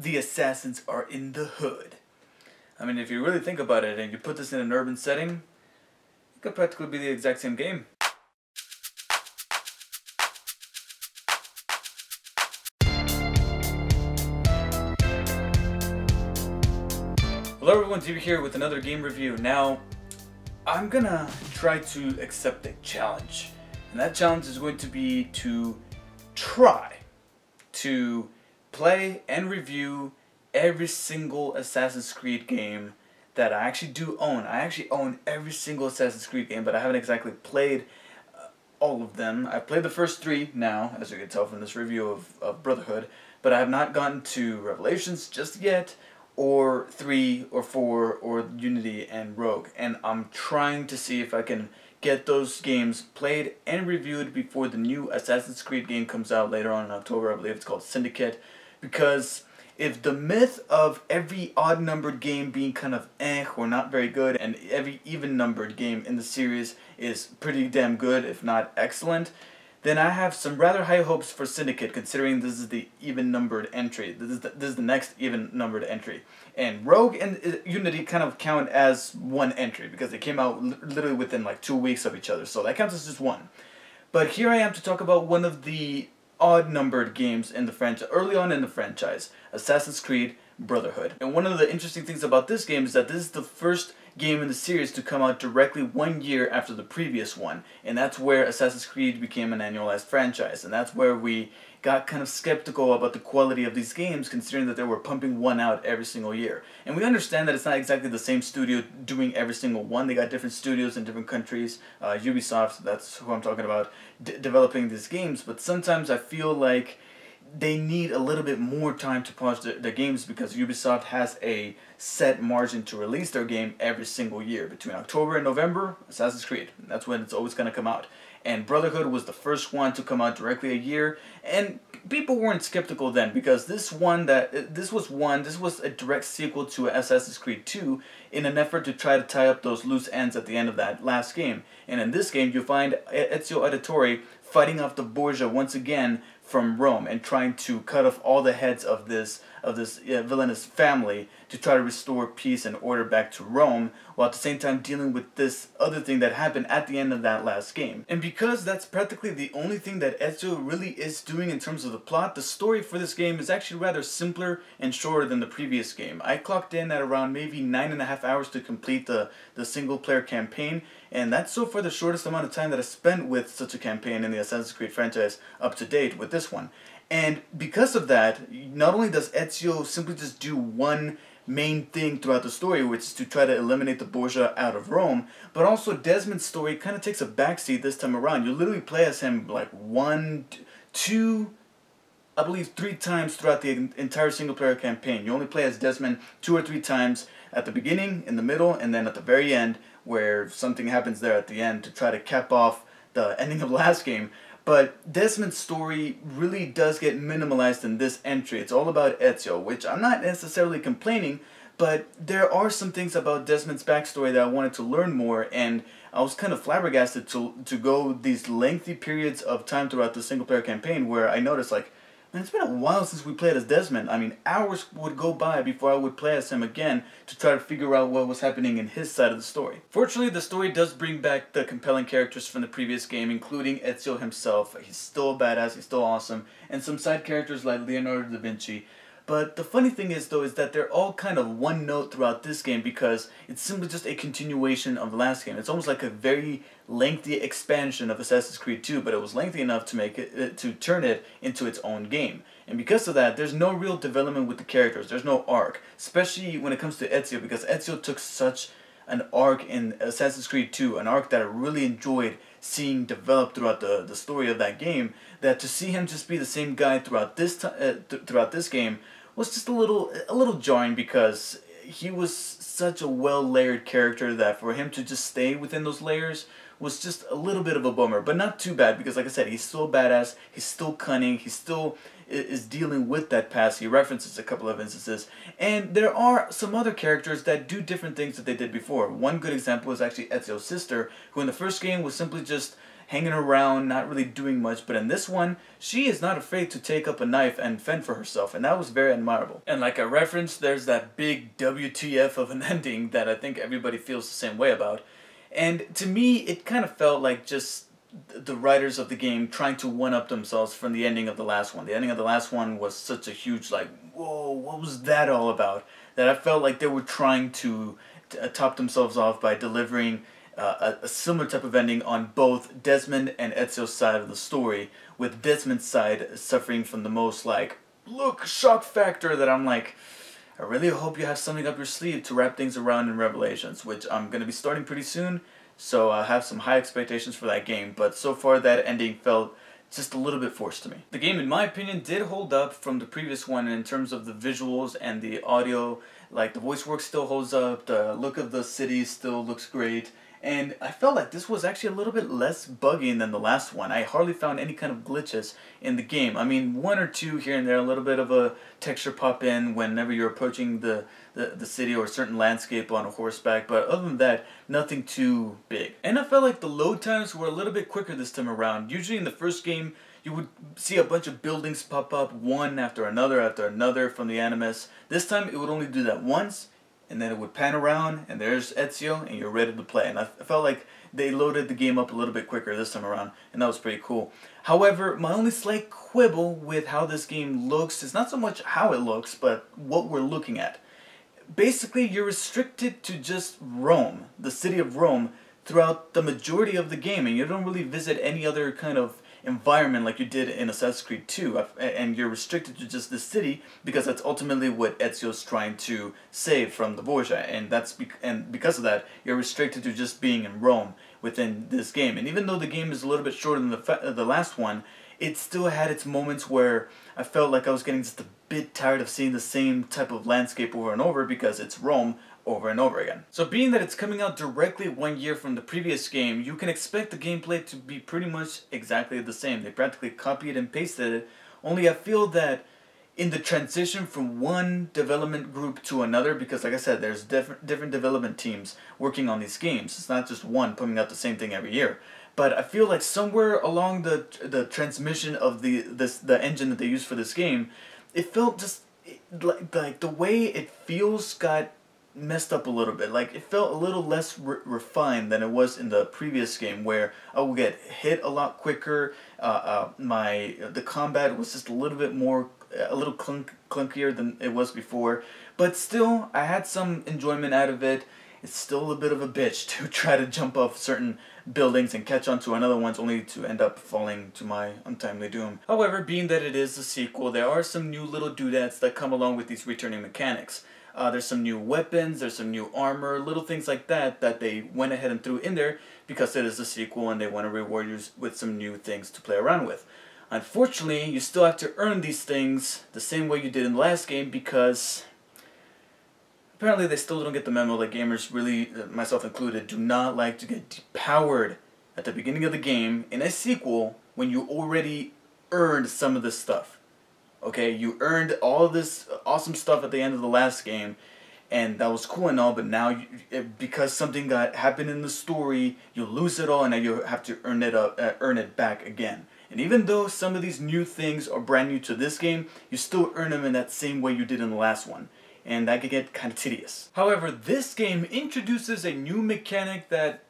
The assassins are in the hood. I mean, if you really think about it and you put this in an urban setting, it could practically be the exact same game. Hello everyone, TV here with another game review. Now, I'm gonna try to accept a challenge. And that challenge is going to be to try to play and review every single Assassin's Creed game that I actually do own. I actually own every single Assassin's Creed game, but I haven't exactly played all of them. I've played the first three now, as you can tell from this review of Brotherhood, but I have not gotten to Revelations just yet, or 3 or 4 or Unity and Rogue. And I'm trying to see if I can get those games played and reviewed before the new Assassin's Creed game comes out later on in October. I believe it's called Syndicate. Because if the myth of every odd-numbered game being kind of or not very good, and every even-numbered game in the series is pretty damn good, if not excellent, then I have some rather high hopes for Syndicate, considering this is the even-numbered entry. This is the next even-numbered entry. And Rogue and Unity kind of count as one entry, because they came out literally within like 2 weeks of each other, so that counts as just one. But here I am to talk about one of the odd-numbered games in the franchise, early on in the franchise, Assassin's Creed Brotherhood. And one of the interesting things about this game is that this is the first game in the series to come out directly 1 year after the previous one, and that's where Assassin's Creed became an annualized franchise, and that's where we got kind of skeptical about the quality of these games, considering that they were pumping one out every single year. And we understand that it's not exactly the same studio doing every single one. They got different studios in different countries. Ubisoft, that's who I'm talking about, developing these games, but sometimes I feel like they need a little bit more time to polish their games, because Ubisoft has a set margin to release their game every single year. Between October and November, Assassin's Creed. That's when it's always going to come out. And Brotherhood was the first one to come out directly a year, and people weren't skeptical then, because this was a direct sequel to Assassin's Creed 2 in an effort to try to tie up those loose ends at the end of that last game. And in this game, you find Ezio Auditore fighting off the Borgia once again from Rome, and trying to cut off all the heads of this villainous family to try to restore peace and order back to Rome, while at the same time dealing with this other thing that happened at the end of that last game. And because that's practically the only thing that Ezio really is doing in terms of the plot, the story for this game is actually rather simpler and shorter than the previous game. I clocked in at around maybe 9.5 hours to complete the single player campaign, and that's so far the shortest amount of time that I spent with such a campaign in the Assassin's Creed franchise up to date with this one. And because of that, not only does Ezio simply just do one main thing throughout the story, which is to try to eliminate the Borgia out of Rome, but also Desmond's story kind of takes a backseat this time around. You literally play as him like 1, 2, I believe 3 times throughout the entire single player campaign. You only play as Desmond 2 or 3 times, at the beginning, in the middle, and then at the very end, where something happens there at the end to try to cap off the ending of the last game. But Desmond's story really does get minimalized in this entry. It's all about Ezio, which I'm not necessarily complaining, but there are some things about Desmond's backstory that I wanted to learn more, and I was kind of flabbergasted to go these lengthy periods of time throughout the single-player campaign where I noticed, like, man, it's been a while since we played as Desmond. I mean, hours would go by before I would play as him again to try to figure out what was happening in his side of the story. Fortunately, the story does bring back the compelling characters from the previous game, including Ezio himself. He's still a badass, he's still awesome, and some side characters like Leonardo da Vinci. But the funny thing is, though, is that they're all kind of one note throughout this game, because it's simply just a continuation of the last game. It's almost like a very lengthy expansion of Assassin's Creed 2, but it was lengthy enough to make it to turn it into its own game. And because of that, there's no real development with the characters. There's no arc, especially when it comes to Ezio, because Ezio took such an arc in Assassin's Creed 2, an arc that I really enjoyed seeing develop throughout the story of that game, that to see him just be the same guy throughout this game was just a little jarring, because he was such a well-layered character that for him to just stay within those layers was just a little bit of a bummer. But not too bad, because like I said, he's still badass, he's still cunning, he still is dealing with that past. He references a couple of instances, and there are some other characters that do different things that they did before. One good example is actually Ezio's sister, who in the first game was simply just hanging around, not really doing much. But in this one, she is not afraid to take up a knife and fend for herself, and that was very admirable. And like I referenced, there's that big WTF of an ending that I think everybody feels the same way about. And to me, it kind of felt like just the writers of the game trying to one-up themselves from the ending of the last one. The ending of the last one was such a huge, like, whoa, what was that all about? That I felt like they were trying to top themselves off by delivering a similar type of ending on both Desmond and Ezio's side of the story, with Desmond's side suffering from the most, like, look, shock factor that I'm like, I really hope you have something up your sleeve to wrap things around in Revelations, which I'm going to be starting pretty soon. So I have some high expectations for that game, but so far that ending felt just a little bit forced to me. The game, in my opinion, did hold up from the previous one in terms of the visuals and the audio. Like, the voice work still holds up, the look of the city still looks great, and I felt like this was actually a little bit less buggy than the last one. I hardly found any kind of glitches in the game. I mean, one or two here and there, a little bit of a texture pop in whenever you're approaching the city or a certain landscape on a horseback, but other than that, nothing too big. And I felt like the load times were a little bit quicker this time around. Usually in the first game, you would see a bunch of buildings pop up one after another from the Animus. This time, it would only do that once, and then it would pan around, and there's Ezio, and you're ready to play. And I felt like they loaded the game up a little bit quicker this time around, and that was pretty cool. However, my only slight quibble with how this game looks is not so much how it looks, but what we're looking at. Basically, you're restricted to just Rome, the city of Rome, throughout the majority of the game, and you don't really visit any other kind of environment like you did in Assassin's Creed 2, and you're restricted to just the city because that's ultimately what Ezio's trying to save from the Borgia, and because of that, you're restricted to just being in Rome within this game. And even though the game is a little bit shorter than the last one, it still had its moments where I felt like I was getting just a bit tired of seeing the same type of landscape over and over because it's Rome over and over again. So being that it's coming out directly 1 year from the previous game, you can expect the gameplay to be pretty much exactly the same. They practically copied and pasted it, only I feel that in the transition from one development group to another, because like I said, there's different development teams working on these games. It's not just one putting out the same thing every year. But I feel like somewhere along the transmission of the engine that they use for this game, it felt just like the way it feels got messed up a little bit. Like, it felt a little less refined than it was in the previous game, where I would get hit a lot quicker. The combat was just a little bit more, a little clunkier than it was before. But still, I had some enjoyment out of it. It's still a bit of a bitch to try to jump off certain buildings and catch on to another ones only to end up falling to my untimely doom. However, being that it is a sequel, there are some new little doodads that come along with these returning mechanics. There's some new weapons, there's some new armor, little things like that they went ahead and threw in there because it is a sequel and they want to reward you with some new things to play around with. Unfortunately, you still have to earn these things the same way you did in the last game because apparently they still don't get the memo that gamers really, myself included, do not like to get depowered at the beginning of the game in a sequel when you already earned some of this stuff. Okay, you earned all of this awesome stuff at the end of the last game, and that was cool and all, but now because something happened in the story, you lose it all, and now you have to earn it back again. And even though some of these new things are brand new to this game, you still earn them in that same way you did in the last one. And that could get kind of tedious. However, this game introduces a new mechanic that,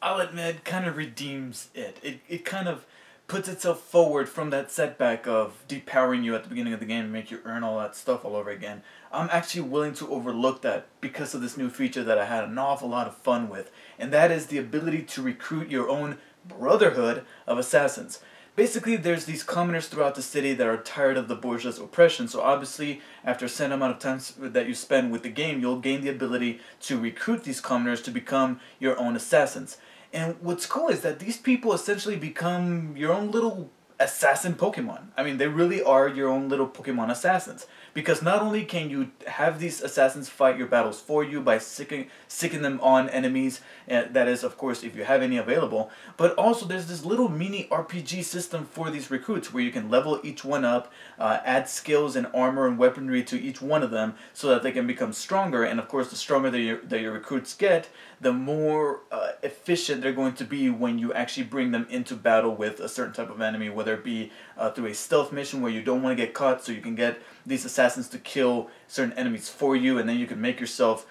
I'll admit, kind of redeems it. It kind of puts itself forward from that setback of depowering you at the beginning of the game and make you earn all that stuff all over again. I'm actually willing to overlook that because of this new feature that I had an awful lot of fun with. And that is the ability to recruit your own Brotherhood of Assassins. Basically, there's these commoners throughout the city that are tired of the Borgia's oppression, so obviously, after a certain amount of time that you spend with the game, you'll gain the ability to recruit these commoners to become your own assassins. And what's cool is that these people essentially become your own little assassin Pokemon. I mean, they really are your own little Pokemon assassins. because not only can you have these assassins fight your battles for you by sicking them on enemies, that is of course if you have any available, but also there's this little mini RPG system for these recruits where you can level each one up, add skills and armor and weaponry to each one of them so that they can become stronger, and of course the stronger that your recruits get, the more efficient they're going to be when you actually bring them into battle with a certain type of enemy, whether it be through a stealth mission where you don't want to get caught, so you can get these assassins to kill certain enemies for you, and then you can make yourself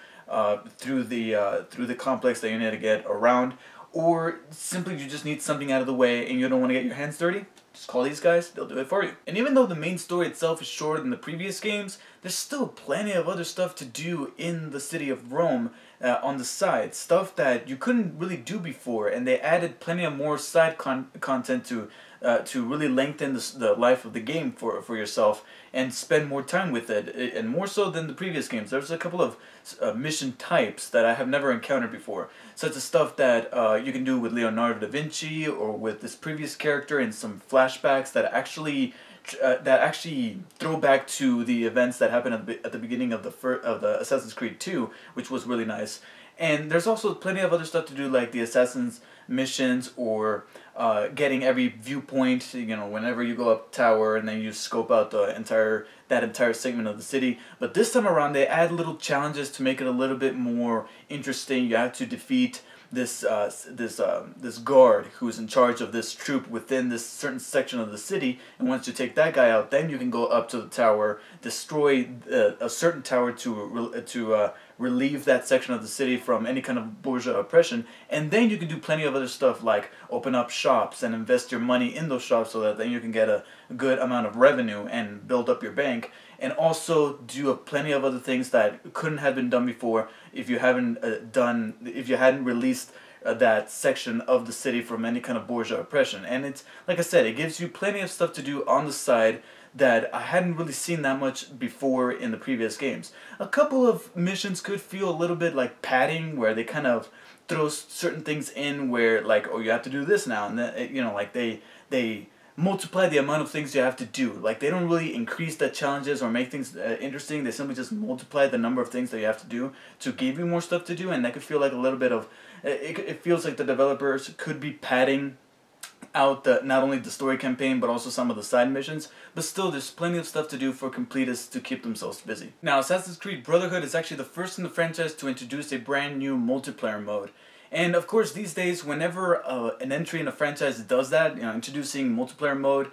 through the complex that you need to get around, or simply you just need something out of the way and you don't want to get your hands dirty. Just call these guys, they'll do it for you. And even though the main story itself is shorter than the previous games, there's still plenty of other stuff to do in the city of Rome on the side. Stuff that you couldn't really do before, and they added plenty of more side content to really lengthen the life of the game for yourself and spend more time with it, and more so than the previous games. There's a couple of mission types that I have never encountered before, such as stuff that you can do with Leonardo da Vinci or with this previous character, and some flashbacks that actually throw back to the events that happened at the beginning of the Assassin's Creed 2, which was really nice. And there's also plenty of other stuff to do, like the Assassin's missions, or getting every viewpoint, you know, whenever you go up tower and then you scope out that entire segment of the city. But this time around they add little challenges to make it a little bit more interesting. You have to defeat this guard who's in charge of this troop within this certain section of the city, and once you take that guy out, then you can go up to the tower, destroy a certain tower to relieve that section of the city from any kind of bourgeois oppression, and then you can do plenty of other stuff like open up shops and invest your money in those shops so that then you can get a good amount of revenue and build up your bank, and also do plenty of other things that couldn't have been done before if you hadn't released that section of the city from any kind of bourgeois oppression. And it's, like I said, it gives you plenty of stuff to do on the side that I hadn't really seen that much before in the previous games. A couple of missions could feel a little bit like padding, where they kind of throw certain things in where, like, oh, you have to do this now, and then, you know, like they multiply the amount of things you have to do. Like, they don't really increase the challenges or make things interesting. They simply just multiply the number of things that you have to do to give you more stuff to do, and that could feel like a little bit of it feels like the developers could be padding out not only the story campaign but also some of the side missions, but still there's plenty of stuff to do for completists to keep themselves busy. Now, Assassin's Creed Brotherhood is actually the first in the franchise to introduce a brand new multiplayer mode. And of course these days, whenever an entry in a franchise does that, you know, introducing multiplayer mode,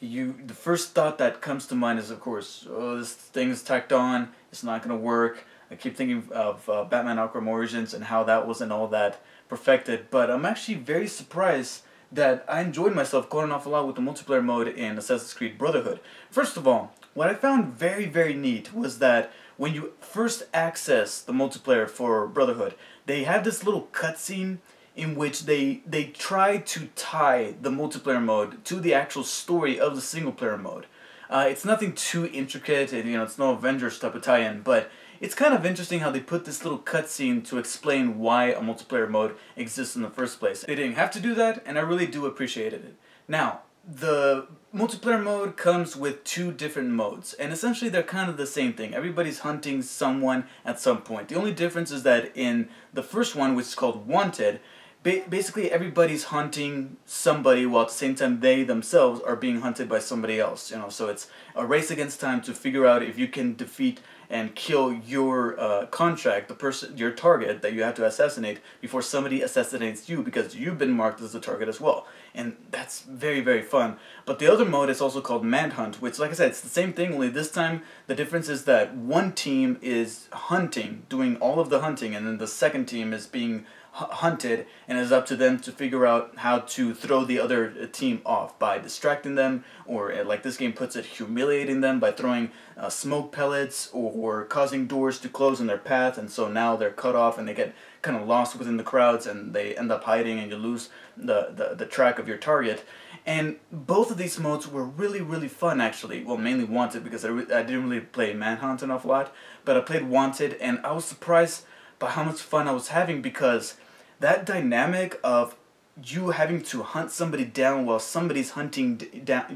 the first thought that comes to mind is, of course, oh, this thing is tacked on, it's not going to work. I keep thinking of Batman Arkham Origins and how that wasn't all that perfected, but I'm actually very surprised that I enjoyed myself quite an awful lot with the multiplayer mode in Assassin's Creed Brotherhood. First of all, what I found very, very neat was that when you first access the multiplayer for Brotherhood, they have this little cutscene in which they try to tie the multiplayer mode to the actual story of the single player mode. It's nothing too intricate, and, you know, it's no Avengers type of tie-in, but it's kind of interesting how they put this little cutscene to explain why a multiplayer mode exists in the first place. They didn't have to do that, and I really do appreciate it. Now, the multiplayer mode comes with two different modes, and essentially they're kind of the same thing. Everybody's hunting someone at some point. The only difference is that in the first one, which is called Wanted, basically everybody's hunting somebody while at the same time they themselves are being hunted by somebody else. You know, so it's a race against time to figure out if you can defeat and kill your contract, your target that you have to assassinate before somebody assassinates you, because you've been marked as the target as well. And that's very, very fun. But the other mode is also called Manhunt, which, like I said, it's the same thing, only this time the difference is that one team is hunting, doing all of the hunting, and then the second team is being hunted, and it's up to them to figure out how to throw the other team off by distracting them, or like this game puts it, humiliating them by throwing smoke pellets or causing doors to close in their path, and so now they're cut off and they get kind of lost within the crowds and they end up hiding and you lose the track of your target. And both of these modes were really, really fun, actually. Well, mainly Wanted, because I didn't really play Manhunt an awful lot, but I played Wanted, and I was surprised by how much fun I was having, because that dynamic of you having to hunt somebody down while somebody's hunting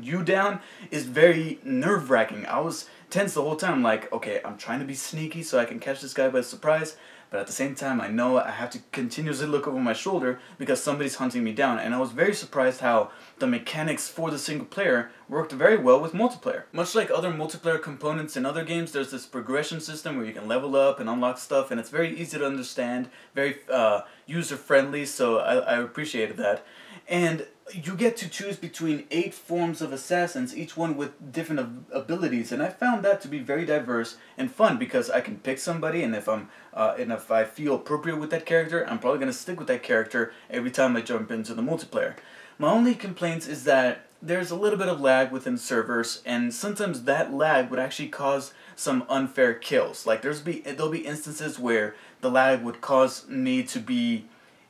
you down is very nerve-wracking. I was tense the whole time. I'm like, okay, I'm trying to be sneaky so I can catch this guy by surprise, but at the same time, I know I have to continuously look over my shoulder because somebody's hunting me down. And I was very surprised how the mechanics for the single player worked very well with multiplayer. Much like other multiplayer components in other games, there's this progression system where you can level up and unlock stuff, and it's very easy to understand, very user-friendly, so I appreciated that. And you get to choose between 8 forms of assassins, each one with different abilities, and I found that to be very diverse and fun because I can pick somebody, and if I feel appropriate with that character, I'm probably gonna stick with that character every time I jump into the multiplayer. My only complaints is that there's a little bit of lag within servers, and sometimes that lag would actually cause some unfair kills. Like there'll be instances where the lag would cause me to be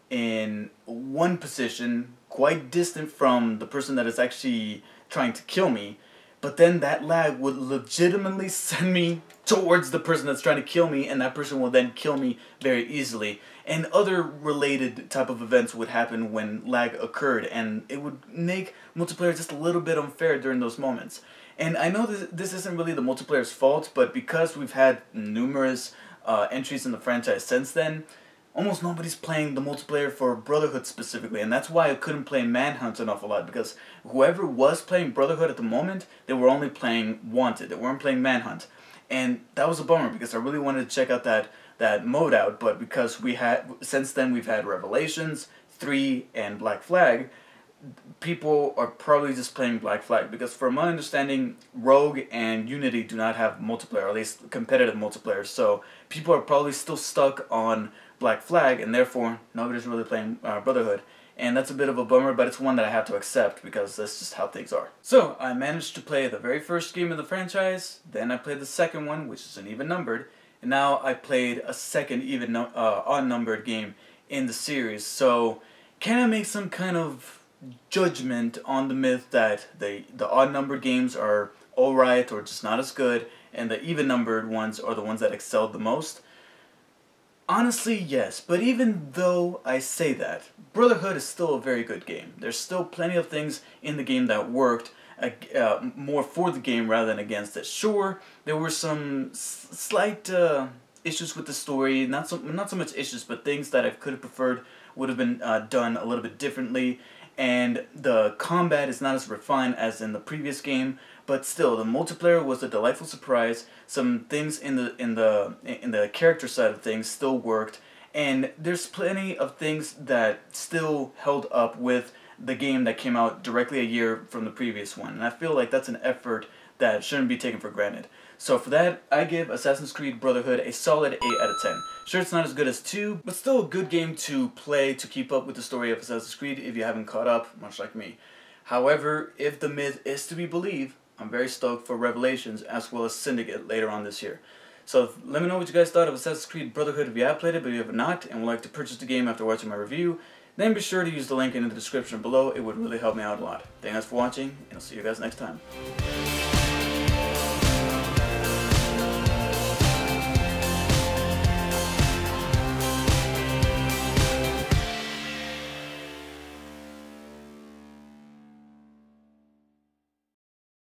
in one position quite distant from the person that is actually trying to kill me, but then that lag would legitimately send me towards the person that's trying to kill me, and that person will then kill me very easily. And other related type of events would happen when lag occurred, and it would make multiplayer just a little bit unfair during those moments. And I know this isn't really the multiplayer's fault, but because we've had numerous entries in the franchise since then, almost nobody's playing the multiplayer for Brotherhood specifically, and that's why I couldn't play Manhunt an awful lot, because whoever was playing Brotherhood at the moment, they were only playing Wanted, they weren't playing Manhunt. And that was a bummer, because I really wanted to check out that mode out, but because since then we've had Revelations, 3, and Black Flag, people are probably just playing Black Flag, because from my understanding, Rogue and Unity do not have multiplayer, or at least competitive multiplayer, so people are probably still stuck on Black Flag, and therefore nobody's really playing Brotherhood. And that's a bit of a bummer, but it's one that I have to accept because that's just how things are. So I managed to play the very first game of the franchise, then I played the second one, which is an even numbered, and now I played a second even odd numbered game in the series. So can I make some kind of judgment on the myth that the odd numbered games are alright or just not as good, and the even numbered ones are the ones that excelled the most? Honestly, yes, but even though I say that, Brotherhood is still a very good game. There's still plenty of things in the game that worked more for the game rather than against it. Sure, there were some slight issues with the story, not so much issues, but things that I could have preferred would have been done a little bit differently, and the combat is not as refined as in the previous game, but still, the multiplayer was a delightful surprise. Some things in the character side of things still worked, and there's plenty of things that still held up with the game that came out directly a year from the previous one, and I feel like that's an effort that shouldn't be taken for granted. So for that, I give Assassin's Creed Brotherhood a solid 8 out of 10. Sure, it's not as good as 2, but still a good game to play to keep up with the story of Assassin's Creed if you haven't caught up, much like me. However, if the myth is to be believed, I'm very stoked for Revelations as well as Syndicate later on this year. So let me know what you guys thought of Assassin's Creed Brotherhood if you have played it, but if you have not and would like to purchase the game after watching my review, then be sure to use the link in the description below. It would really help me out a lot. Thank you guys for watching, and I'll see you guys next time.